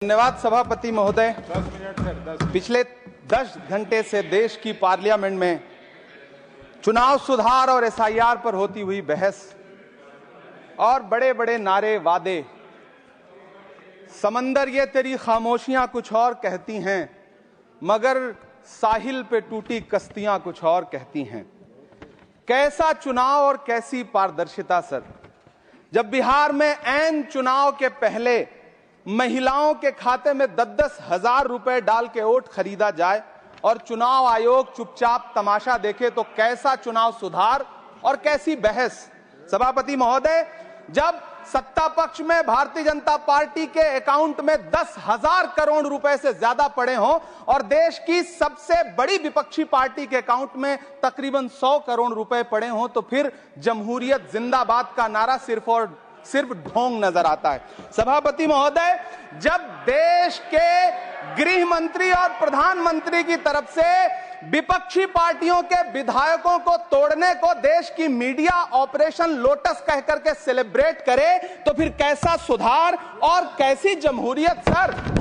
धन्यवाद सभापति महोदय। पिछले 10 घंटे से देश की पार्लियामेंट में चुनाव सुधार और एसआईआर पर होती हुई बहस और बड़े बड़े नारे वादे, समंदर ये तेरी खामोशियां कुछ और कहती हैं, मगर साहिल पे टूटी कश्तियां कुछ और कहती हैं। कैसा चुनाव और कैसी पारदर्शिता सर, जब बिहार में ऐन चुनाव के पहले महिलाओं के खाते में 10-10 हजार रुपए डाल के वोट खरीदा जाए और चुनाव आयोग चुपचाप तमाशा देखे, तो कैसा चुनाव सुधार और कैसी बहस। सभापति महोदय, जब सत्ता पक्ष में भारतीय जनता पार्टी के अकाउंट में 10,000 करोड़ रुपए से ज्यादा पड़े हों और देश की सबसे बड़ी विपक्षी पार्टी के अकाउंट में तकरीबन 100 करोड़ रुपए पड़े हों, तो फिर जमहूरियत जिंदाबाद का नारा सिर्फ ढोंग नजर आता है। सभापति महोदय, जब देश के गृह मंत्री और प्रधानमंत्री की तरफ से विपक्षी पार्टियों के विधायकों को तोड़ने को देश की मीडिया ऑपरेशन लोटस कह करके सेलिब्रेट करे, तो फिर कैसा सुधार और कैसी जमहूरियत।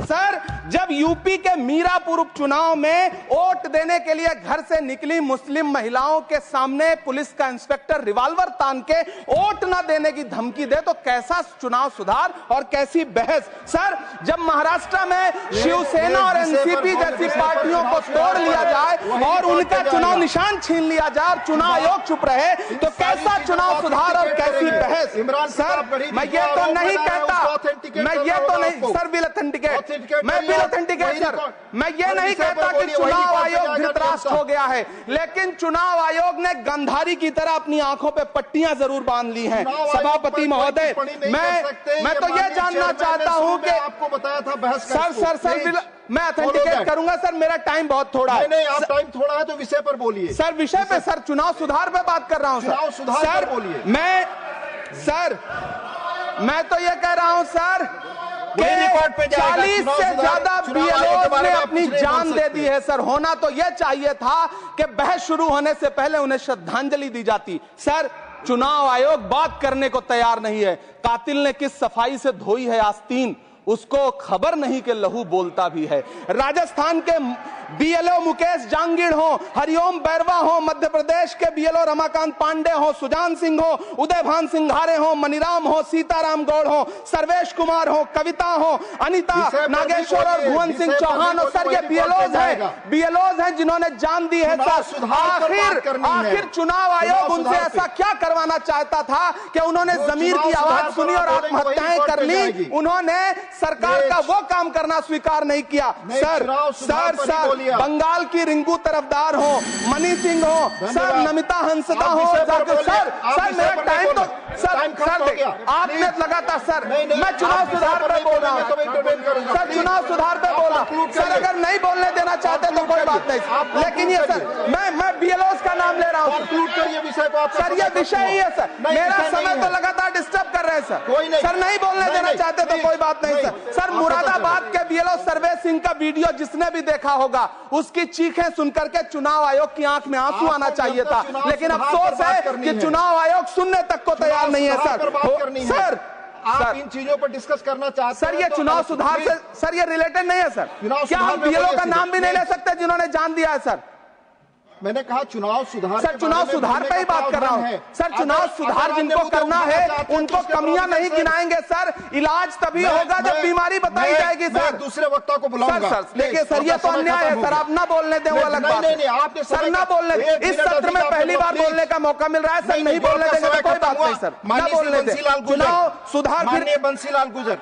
सर जब यूपी के मीरापुर उपचुनाव में वोट देने के लिए घर से निकली मुस्लिम महिलाओं के सामने पुलिस का इंस्पेक्टर रिवॉल्वर तान के वोट न देने की धमकी दे, तो कैसा चुनाव सुधार और कैसी बहस। सर जब महाराष्ट्र में शिवसेना और एनसीपी जैसी पार्टियों को तोड़ लिया जाए और उनका चुनाव निशान छीन लिया जाए और चुनाव आयोग चुप रहे, तो कैसा चुनाव सुधार और कैसी बहस। सर मैं ये तो नहीं कहता, सर बिल ऑथेंटिकेट, मैं बिल ऑथेंटिकेट सर, मैं ये नहीं कहता कि चुनाव आयोग धृतराष्ट्र हो गया है, लेकिन चुनाव आयोग ने गंधारी की तरह अपनी आंखों पे पट्टियां जरूर बांध ली हैं। सभापति महोदय, मैं तो ये जानना चाहता हूं कि आपको बताया था बहस सर मैं ऑथेंटिकेट करूंगा सर, मेरा टाइम बहुत थोड़ा है। नहीं, आप टाइम थोड़ा है तो विषय पर बोलिए। सर विषय पे सर चुनाव सुधार पे बात कर रहा हूं चुनाव सुधार सर। पर बोलिए। मैं तो ये कह रहा हूं सर कि 40 से ज्यादा बीएलओ ने अपनी जान दे दी है सर। होना तो यह चाहिए था कि बहस शुरू होने से पहले उन्हें श्रद्धांजलि दी जाती। सर चुनाव आयोग बात करने को तैयार नहीं है। कातिल ने किस सफाई से धोई है आस्तीन, उसको खबर नहीं कि लहू बोलता भी है। राजस्थान के बीएलओ मुकेश जांगीड़ हो, हरिओम बैरवा हो, मध्य प्रदेश के बीएलओ रमाकांत पांडे हो, सुजान सिंह हो, उदयभान सिंघारे हो, मनीराम हो, सीताराम गौड़ हो, सर्वेश कुमार हो, कविता हो, अनिता नागेश्वर और भुवन सिंह चौहान हो। सर ये बीएलओज हैं जिन्होंने जान दी है। सर आखिर चुनाव आयोग उनसे ऐसा क्या करवाना चाहता था कि उन्होंने जमीर की आवाज सुनी और आत्महत्याएं कर ली। उन्होंने सरकार का वो काम करना स्वीकार नहीं किया। सर बंगाल की रिंकू तरफदार हो, मनी सिंह हो, सर नमिता हंसदा हो, सर मेरा टाइम तो सर आपने लगातार सर मैं चुनाव सुधार पे बोल रहा हूँ सर, चुनाव सुधार पे बोला सर। अगर नहीं बोलने देना चाहते तो कोई बात नहीं, लेकिन ये सर मैं बीएलओस का नाम ले रहा हूँ सर। ये विषय ही है सर, मेरा समय तो लगातार डिस्टर्ब कर रहे हैं सर। नहीं बोलने देना चाहते तो कोई बात नहीं सर। मुरादाबाद के बीएलओ सर्वेश सिंह का वीडियो जिसने भी देखा होगा, उसकी चीखें सुनकर के चुनाव आयोग की आंख में आंसू आना चाहिए था, लेकिन अफसोस है कि चुनाव आयोग सुनने तक को तैयार नहीं है सर। आप इन चीजों पर डिस्कस करना चाहते हैं सर, ये चुनाव सुधार से सर ये रिलेटेड नहीं है सर। क्या हम बीएलओ का नाम भी नहीं ले सकते जिन्होंने जान दिया है सर? मैंने कहा चुनाव सुधार। सर चुनाव सुधार पे ही बात कर रहा हूँ सर। चुनाव सुधार जिनको करना है उनको कमियां नहीं गिनाएंगे सर। इलाज तभी होगा जब बीमारी बताई जाएगी सर। दूसरे वक्ता को बुलाऊंगा। सर देखिए सर, ये तो अन्याय है सर। आप ना बोलने दें वो अलग बात है सर। ना बोलने, इस सत्र में पहली बार बोलने का मौका मिल रहा है सर। नहीं बोलने देंगे तो कोई बात नहीं सर, ना बोलने दें। चुनाव सुधार। बंसीलाल गुजर